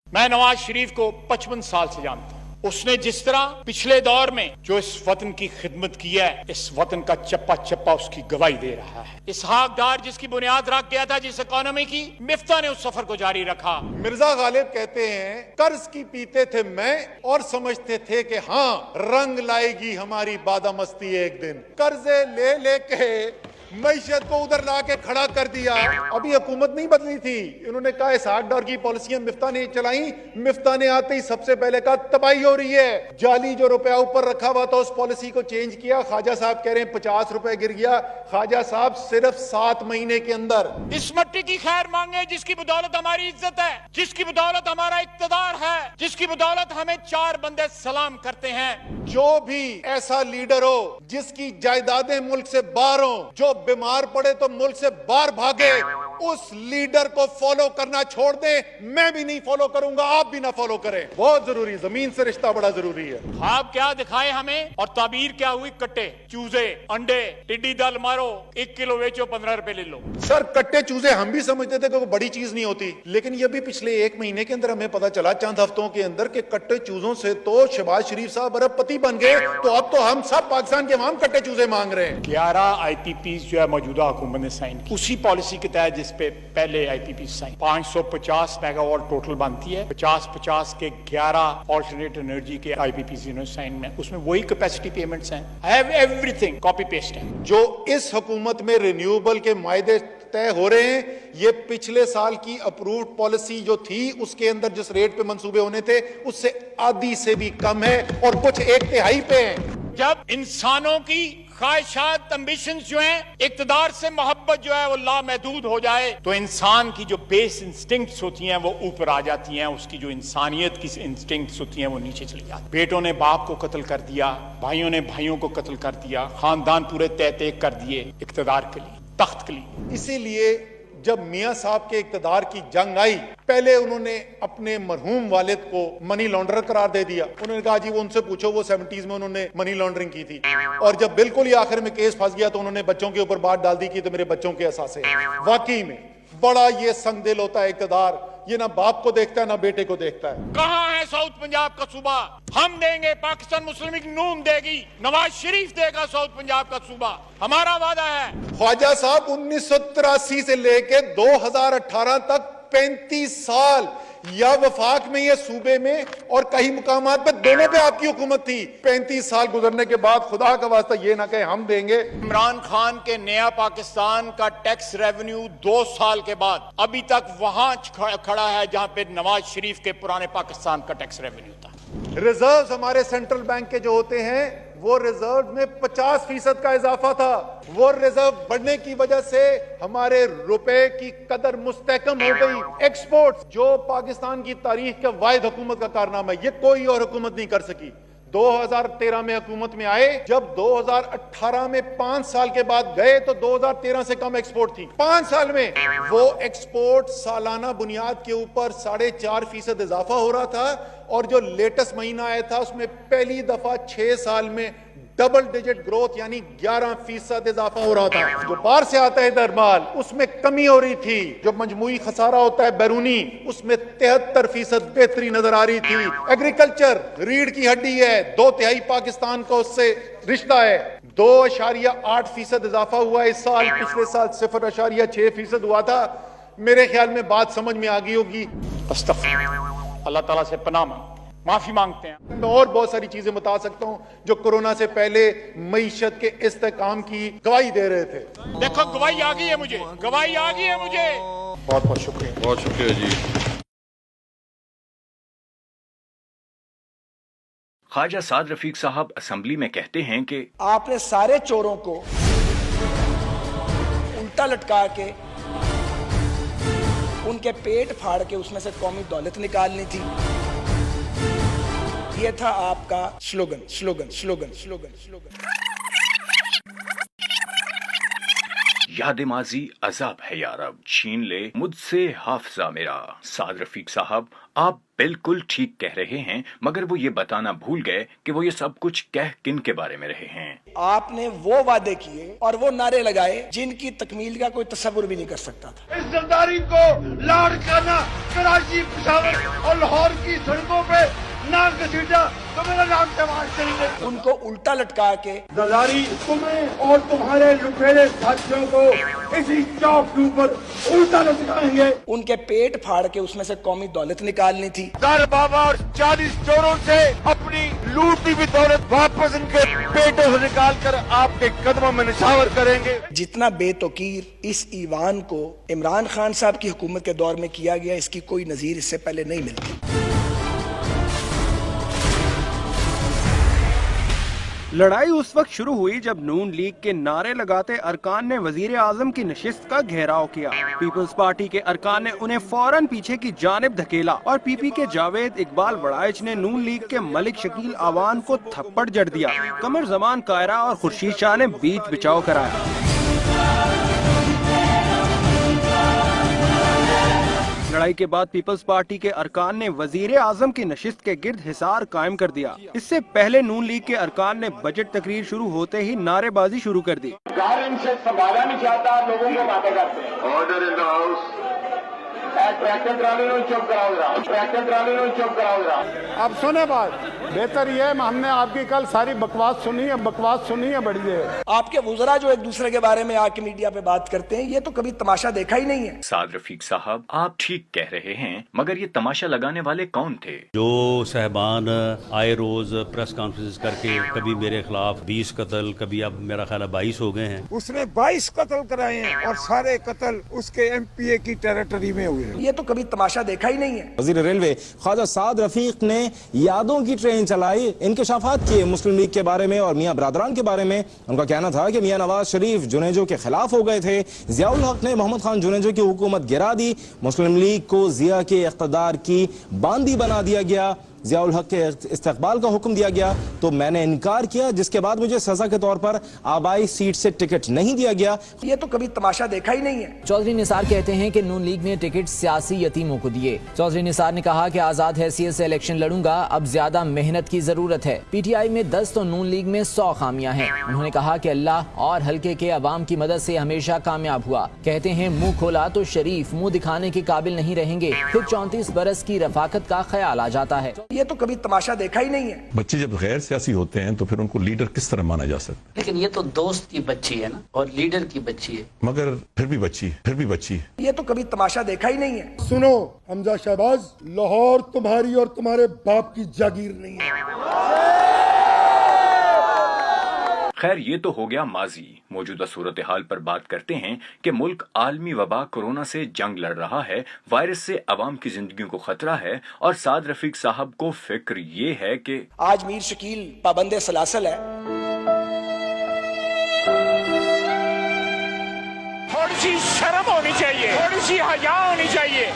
मैं नवाज शरीफ को 55 साल से जानता हूं। उसने जिस तरह पिछले दौर में जो इस वतन की खिदमत की है, इस वतन का चप्पा चप्पा उसकी गवाही दे रहा है। इसहाक डार जिसकी बुनियाद रख गया था जिस इकोनॉमी की, मिफ्ता ने उस सफर को जारी रखा। मिर्जा गालिब कहते हैं कर्ज की पीते थे मैं और समझते थे कि हाँ रंग लाएगी हमारी बादामस्ती एक दिन। कर्जे ले लेके मईशत को उधर ला के खड़ा कर दिया। अभी हुकूमत नहीं बदली थी, इन्होंने कहा इसहाक डार की पॉलिसियां मिफ्ता ने चलाई। मिफ्ता ने आते ही सबसे पहले कहा तबाही हो रही है, जाली जो रुपया ऊपर रखा हुआ था उस पॉलिसी को चेंज किया। ख्वाजा साहब कह रहे हैं 50 रुपए गिर गया। ख्वाजा साहब सिर्फ 7 महीने के अंदर। इस मट्टी की खैर मांगे जिसकी बदौलत हमारी इज्जत है, जिसकी बदौलत हमारा इक्तदार है, जिसकी बदौलत हमें 4 बंदे सलाम करते हैं। जो भी ऐसा लीडर हो जिसकी जायदादें मुल्क से बाहर हो, जो बीमार पड़े तो मुल्क से बाहर भागे, उस लीडर को फॉलो करना छोड़ दे। मैं भी नहीं फॉलो करूंगा, आप भी ना फॉलो करें। बहुत जरूरी है, जमीन से रिश्ता बड़ा जरूरी है। ख्वाब क्या दिखाए हमें और ताबीर क्या हुई? कट्टे, चूजे, अंडे, टिड्डी दल मारो, 1 किलो बेचो, 15 रुपए ले लो। सर कट्टे चूजे हम भी समझते थे कि वो बड़ी चीज नहीं होती, लेकिन ये भी पिछले 1 महीने के अंदर हमें पता चला, चंद हफ्तों के अंदर, कि कट्टे चूजों से तो शहबाज शरीफ साहब अरबपति बन गए। तो अब तो हम सब पाकिस्तान के अवाम कट्टे चूजे मांग रहे हैं। 11 IPPs जो है मौजूदा हुकूमत ने साइन की, उसी पॉलिसी के तहत जिस पे पहले IPP साइन। 550 मेगावाट टोटल बनती है, 50-50 के 11 ऑल्टरनेट एनर्जी के IPPs इन्होंने साइन में, उसमें वही कैपेसिटी पेमेंट्स हैं। हैव एवरीथिंग कॉपी पेस्ट है। जो इस हुकूमत में रिन्यूएबल के मायदे तय हो रहे हैं, ये पिछले साल की अप्रूव्ड पॉलिसी जो थी उसके अंदर जिस रेट पे मंसूबे होने थे उससे आधी से भी कम है, और कुछ 1/3 पे हैं। जब इंसानों की ख्वाहिशात, एम्बिशंस जो हैं, इक्तदार से मोहब्बत जो है वो लामहदूद हो जाए, तो इंसान की जो बेस इंस्टिंक्ट्स होती हैं वो ऊपर आ जाती हैं, उसकी जो इंसानियत की इंस्टिंक्ट्स होती हैं वो नीचे चली जाती हैं। बेटों ने बाप को कत्ल कर दिया, भाइयों ने भाइयों को कत्ल कर दिया, खानदान पूरे तहते कर दिए इक्तदार के लिए, तख्त के लिए। इसीलिए जब मियां साहब के इक्तदार की जंग आई, पहले उन्होंने अपने मरहूम वालिद को मनी लॉन्ड्रर करार दे दिया। उन्होंने कहा जी वो उनसे पूछो, वो 70s में उन्होंने मनी लॉन्ड्रिंग की थी। और जब बिल्कुल ही आखिर में केस फंस गया तो उन्होंने बच्चों के ऊपर बात डाल दी कि तो मेरे बच्चों के असासे। वाकई में बड़ा ये संग दिल होता है इक्तदार, ये ना बाप को देखता है ना बेटे को देखता है। कहां है साउथ पंजाब का सूबा? हम देंगे, पाकिस्तान मुस्लिम लीग नून देगी, नवाज शरीफ देगा साउथ पंजाब का सूबा, हमारा वादा है। ख्वाजा साहब 1983 से लेके 2018 तक 35 साल या वफाक में, ये सूबे में और कई मुकामात पे, दोनों पे आपकी हुकूमत थी। 35 साल गुजरने के बाद खुदा का वास्ता ये ना कहे हम देंगे। इमरान खान के नया पाकिस्तान का टैक्स रेवेन्यू 2 साल के बाद अभी तक वहां खड़ा है जहां पे नवाज शरीफ के पुराने पाकिस्तान का टैक्स रेवेन्यू था। रिजर्व्स हमारे सेंट्रल बैंक के जो होते हैं, वो रिजर्व में 50% का इजाफा था। वो रिजर्व बढ़ने की वजह से हमारे रुपए की कदर मुस्तहकम हो गई। एक्सपोर्ट्स जो पाकिस्तान की तारीख का वाहिद हुकूमत का कारनामा है, ये कोई और हुकूमत नहीं कर सकी। 2013 में हुकूमत में आए, जब 2018 में 5 साल के बाद गए तो 2013 से कम एक्सपोर्ट थी। 5 साल में वो एक्सपोर्ट सालाना बुनियाद के ऊपर 4.5% इजाफा हो रहा था, और जो लेटेस्ट महीना आया था उसमें पहली दफा 6 साल में डबल डिजिट ग्रोथ यानी 11% इजाफा हो रहा था। जो बाहर से आता है इधर माल, उसमें कमी हो रही थी। जो मजमूई खसारा होता है बैरूनी, उसमें 73% बेहतरी नजर आ रही थी। एग्रीकल्चर रीढ़ की हड्डी है, 2/3 पाकिस्तान का उससे रिश्ता है। 2.8% इजाफा हुआ इस साल, पिछले साल 0.6% हुआ था। मेरे ख्याल में बात समझ में आ गई होगी। अल्लाह ताला से पनाह माफी मांगते हैं। मैं और बहुत सारी चीजें बता सकता हूं जो कोरोना से पहले मईशत के इस्तेकाम की गवाही दे रहे थे। देखो गवाही आ गई है मुझे, गवाही आ गई है मुझे। बहुत बहुत शुक्रिया, बहुत शुक्रिया जी। ख्वाजा साद रफीक साहब असेंबली में कहते हैं कि आपने सारे चोरों को उल्टा लटका के उनके पेट फाड़ के उसमें से कौमी दौलत निकालनी थी। ये था आपका slogan slogan slogan slogan slogan. याद माजी अजाब है यार, अब छीन ले मुझसे हाफजा मेरा। साद रफीक साहब, आप बिल्कुल ठीक कह रहे हैं, मगर वो ये बताना भूल गए कि वो ये सब कुछ कह किन के बारे में रहे हैं। आपने वो वादे किए और वो नारे लगाए जिनकी तकमील का कोई तस्वुर भी नहीं कर सकता था। इस जरदारी को लाड करना, कराची, पेशावर और लाहौर की सड़कों पे नाम घसीटा तो मेरा नाम समाज करेंगे। उनको उल्टा लटका के जरदारी तुम्हें और तुम्हारे लुटेरे साथियों को इसी चौक के ऊपर उल्टा लटकाएंगे। उनके पेट फाड़ के उसमें से कौमी दौलत निकालनी थी। दर बाबा और 40 चोरों से अपनी लूटी हुई दौलत वापस इनके पेटों से निकाल कर आपके कदमों में निछावर करेंगे। जितना बेतौकीर इस ईवान को इमरान खान साहब की हुकूमत के दौर में किया गया, इसकी कोई नजीर इससे पहले नहीं मिलती। लड़ाई उस वक्त शुरू हुई जब नून लीग के नारे लगाते अरकान ने वजीर आजम की नशिस्त का घेराव किया। पीपल्स पार्टी के अरकान ने उन्हें फौरन पीछे की जानिब धकेला और पीपी के जावेद इकबाल वड़ाइच ने नून लीग के मलिक शकील आवान को थप्पड़ जड़ दिया। कमर जमान कायरा और खुर्शीद शाह ने बीच बचाव कराया। लड़ाई के बाद पीपल्स पार्टी के अरकान ने वजीर आजम की नशिस्त के गिर्द हिसार कायम कर दिया। इससे पहले नून लीग के अरकान ने बजट तकरीर शुरू होते ही नारेबाजी शुरू कर दी। इनसे संभाला नहीं चाहता, लोगों को बातें करते हैं। Order in the house. Tractor trolley नो चुप कराओ जरा, ट्रैक्टर ट्राली नो चुप कराओ जरा। अब सुने बात, बेहतर ये है हमने आपकी कल सारी बकवास सुनी है, बड़ी है। आपके वुज़रा जो एक दूसरे के बारे में आके मीडिया पे बात करते हैं, ये तो कभी तमाशा देखा ही नहीं है। साद रफीक साहब, आप ठीक कह रहे हैं, मगर ये तमाशा लगाने वाले कौन थे? जो साहबान आए रोज प्रेस कॉन्फ्रेंस करके कभी मेरे खिलाफ 20 कत्ल, कभी अब मेरा ख्याल है 22 हो गए हैं। उसने 22 कत्ल कराए हैं और सारे कत्ल उसके MPA की टेरिटरी में हुए। ये तो कभी तमाशा देखा ही नहीं है। वजीर रेलवे ख्वाजा साद रफीक ने यादों की ट्रेन चलाई, इंकशाफात किए मुस्लिम लीग के बारे में और मियां बरादरान के बारे में। उनका कहना था कि मियां नवाज शरीफ जुनेजो के खिलाफ हो गए थे। जियाउल हक ने मोहम्मद खान जुनेजो की हुकूमत गिरा दी। मुस्लिम लीग को जिया के इख्तदार की बांदी बना दिया गया। जियाउल हक के इस्तेकबाल का हुक्म दिया गया तो मैंने इनकार किया, जिसके बाद मुझे सजा के तौर पर आबाई सीट से टिकट नहीं दिया गया। ये तो कभी तमाशा देखा ही नहीं है। चौधरी निसार कहते हैं कि नून लीग ने टिकट सियासी यतीमों को दिए। चौधरी निसार ने कहा कि आजाद हैसियत से इलेक्शन लड़ूंगा, अब ज्यादा मेहनत की जरूरत है। PTI में 10 तो नून लीग में 100 खामियां हैं। उन्होंने कहा कि अल्लाह और हल्के के अवाम की मदद से हमेशा कामयाब हुआ। कहते हैं मुंह खोला तो शरीफ मुंह दिखाने के काबिल नहीं रहेंगे, फिर 34 बरस की रफाकत का ख्याल आ जाता है। ये तो कभी तमाशा देखा ही नहीं है। बच्चे जब गैर सियासी होते हैं तो फिर उनको लीडर किस तरह माना जा सकता है? लेकिन ये तो दोस्त की बच्ची है ना, और लीडर की बच्ची है। मगर फिर भी बच्ची है। ये तो कभी तमाशा देखा ही नहीं है। सुनो हमजा शहबाज, लाहौर तुम्हारी और तुम्हारे बाप की जागीर नहीं है। खैर, ये तो हो गया माजी। मौजूदा सूरत हाल पर बात करते हैं कि मुल्क आलमी वबा कोरोना से जंग लड़ रहा है, वायरस से अवाम की जिंदगियों को खतरा है, और साद रफीक साहब को फिक्र ये है कि आज मीर शकील पाबंदे सलासल है। थोड़ी सी शर्म होनी चाहिए, थोड़ी सी हया होनी चाहिए।